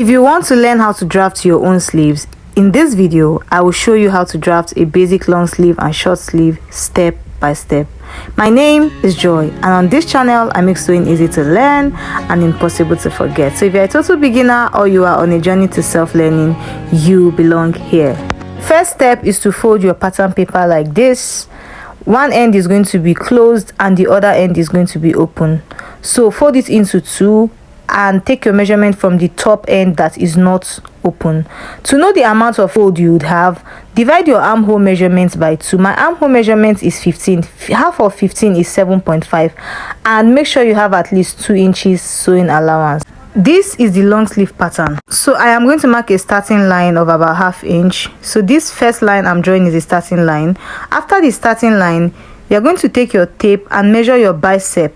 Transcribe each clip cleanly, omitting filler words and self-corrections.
If you want to learn how to draft your own sleeves, in this video I will show you how to draft a basic long sleeve and short sleeve step by step. My name is Joy, and on this channel I make sewing easy to learn and impossible to forget. So if you're a total beginner or you are on a journey to self-learning, you belong here. First step is to fold your pattern paper like this. One end is going to be closed and the other end is going to be open. So fold it into two and take your measurement from the top end that is not open. To know the amount of fold you would have, divide your armhole measurement by 2. My armhole measurement is 15. Half of 15 is 7.5, and make sure you have at least 2 inches sewing allowance. This is the long sleeve pattern, so I am going to mark a starting line of about ½ inch. So this first line I'm drawing is the starting line. After the starting line, you're going to take your tape and measure your bicep.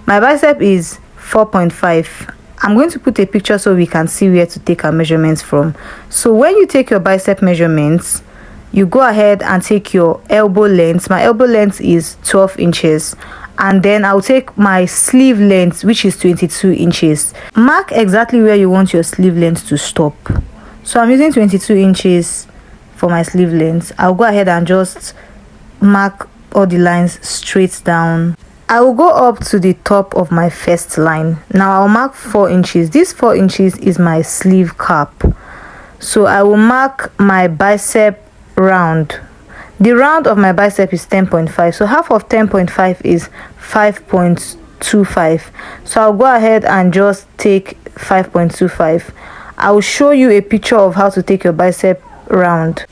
My bicep is 4.5. I'm going to put a picture so we can see where to take our measurements from. So when you take your bicep measurements, you go ahead and take your elbow length. My elbow length is 12 inches, and then I'll take my sleeve length, which is 22 inches. Mark exactly where you want your sleeve length to stop. So I'm using 22 inches for my sleeve length. I'll go ahead and just mark all the lines straight down. I will go up to the top of my first line. Now I'll mark 4 inches. This 4 inches is my sleeve cap. So I will mark my bicep round. The round of my bicep is 10.5. So half of 10.5 is 5.25. So I'll go ahead and just take 5.25. I will show you a picture of how to take your bicep round.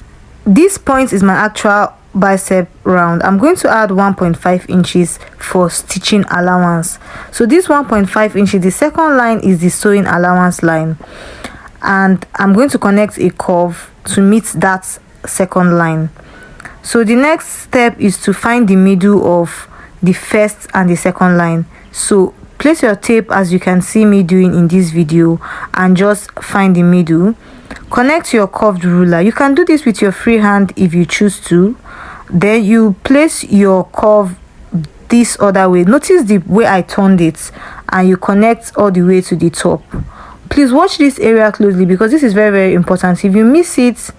This point is my actual bicep round. I'm going to add 1.5 inches for stitching allowance. So this 1.5 inches, the second line is the sewing allowance line, and I'm going to connect a curve to meet that second line. So the next step is to find the middle of the first and the second line. So place your tape as you can see me doing in this video and just find the middle. Connect your curved ruler. You can do this with your free hand if you choose to. Then you place your curve this other way. Notice the way I turned it, and you connect all the way to the top. Please watch this area closely because this is very important. If you miss it,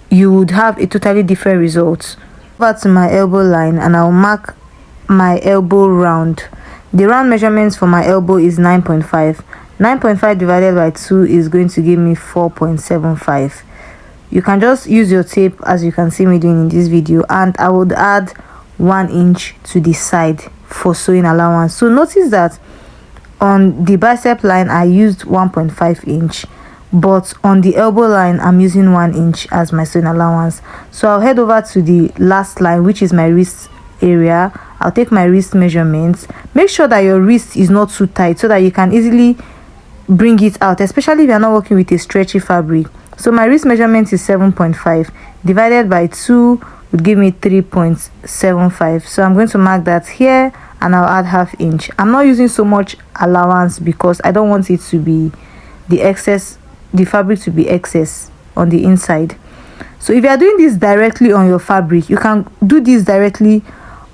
you would have a totally different result. Over to my elbow line, and I'll mark my elbow round. The round measurements for my elbow is 9.5. 9.5 divided by 2 is going to give me 4.75. You can just use your tape as you can see me doing in this video, and I would add 1 inch to the side for sewing allowance. So notice that on the bicep line I used 1.5 inch, but on the elbow line I'm using 1 inch as my sewing allowance. So I'll head over to the last line, which is my wrist area. I'll take my wrist measurements. Make sure that your wrist is not too tight so that you can easily bring it out, especially if you're not working with a stretchy fabric. So my wrist measurement is 7.5 divided by 2 would give me 3.75. So I'm going to mark that here, and I'll add ½ inch. I'm not using so much allowance because I don't want it to be the fabric to be excess on the inside. So if you are doing this directly on your fabric, you can do this directly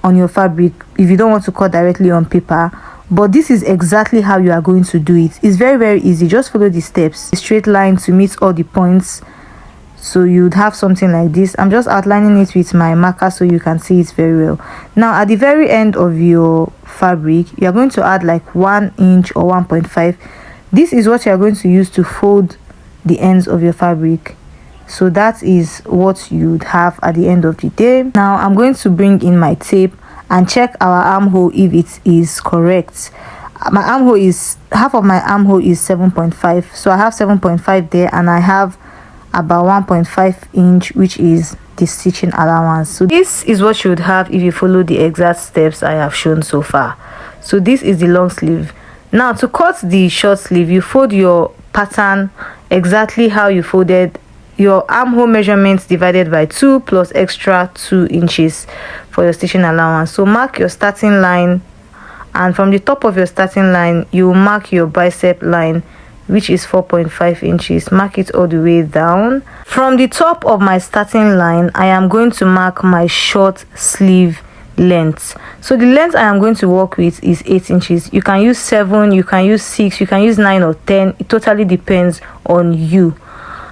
on your fabric if you don't want to cut directly on paper. But this is exactly how you are going to do it. It's very easy. Just follow the steps, a straight line to meet all the points. So you'd have something like this. I'm just outlining it with my marker so you can see it very well. Now at the very end of your fabric, you're going to add like 1 inch or 1.5. This is what you're going to use to fold the ends of your fabric. So that is what you'd have at the end of the day. Now I'm going to bring in my tape and check our armhole if it is correct. My armhole is, half of my armhole is 7.5. So I have 7.5 there, and I have about 1.5 inch, which is the stitching allowance. So this is what you would have if you follow the exact steps I have shown so far. So this is the long sleeve. Now to cut the short sleeve, you fold your pattern exactly how you folded your armhole measurements divided by 2 plus extra 2 inches for your stitching allowance. So mark your starting line, and from the top of your starting line you mark your bicep line, which is 4.5 inches. Mark it all the way down. From the top of my starting line I am going to mark my short sleeve length. So the length I am going to work with is 8 inches. You can use 7, you can use 6, you can use 9 or 10. It totally depends on you.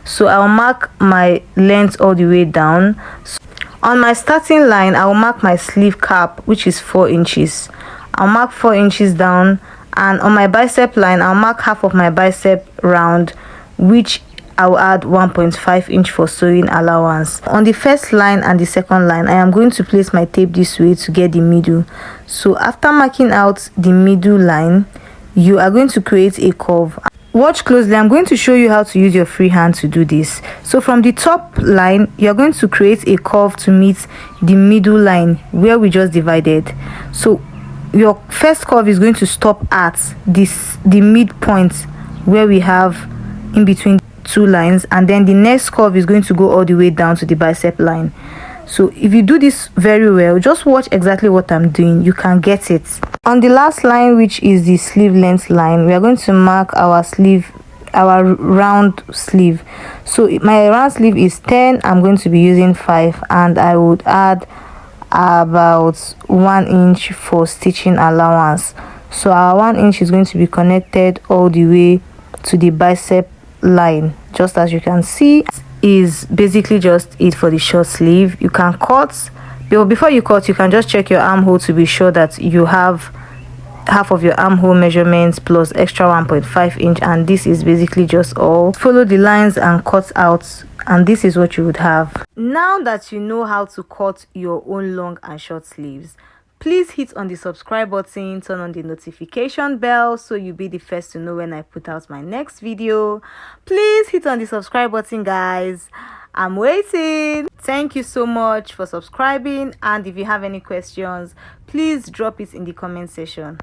So I'll mark my length all the way down. So on my starting line, I'll mark my sleeve cap, which is 4 inches. I'll mark 4 inches down, and on my bicep line, I'll mark half of my bicep round, which I'll add 1.5 inch for sewing allowance. On the first line and the second line, I am going to place my tape this way to get the middle. So after marking out the middle line, you are going to create a curve. Watch closely. I'm going to show you how to use your free hand to do this. So from the top line, you're going to create a curve to meet the middle line where we just divided. So your first curve is going to stop at the midpoint where we have in between two lines, and then the next curve is going to go all the way down to the bicep line. So if you do this very well, just watch exactly what I'm doing, you can get it. On the last line, which is the sleeve length line, we are going to mark our sleeve, our round sleeve. So my round sleeve is 10, I'm going to be using 5, and I would add about 1 inch for stitching allowance. So our 1 inch is going to be connected all the way to the bicep line. Just as you can see, is basically just it for the short sleeve. You can cut, but before you cut, you can just check your armhole to be sure that you have half of your armhole measurements plus extra 1.5 inch, and this is basically just all. Follow the lines and cut out, and this is what you would have. Now that you know how to cut your own long and short sleeves, please hit on the subscribe button, turn on the notification bell so you'll be the first to know when I put out my next video. Please hit on the subscribe button, guys. I'm waiting. Thank you so much for subscribing, and if you have any questions, please drop it in the comment section.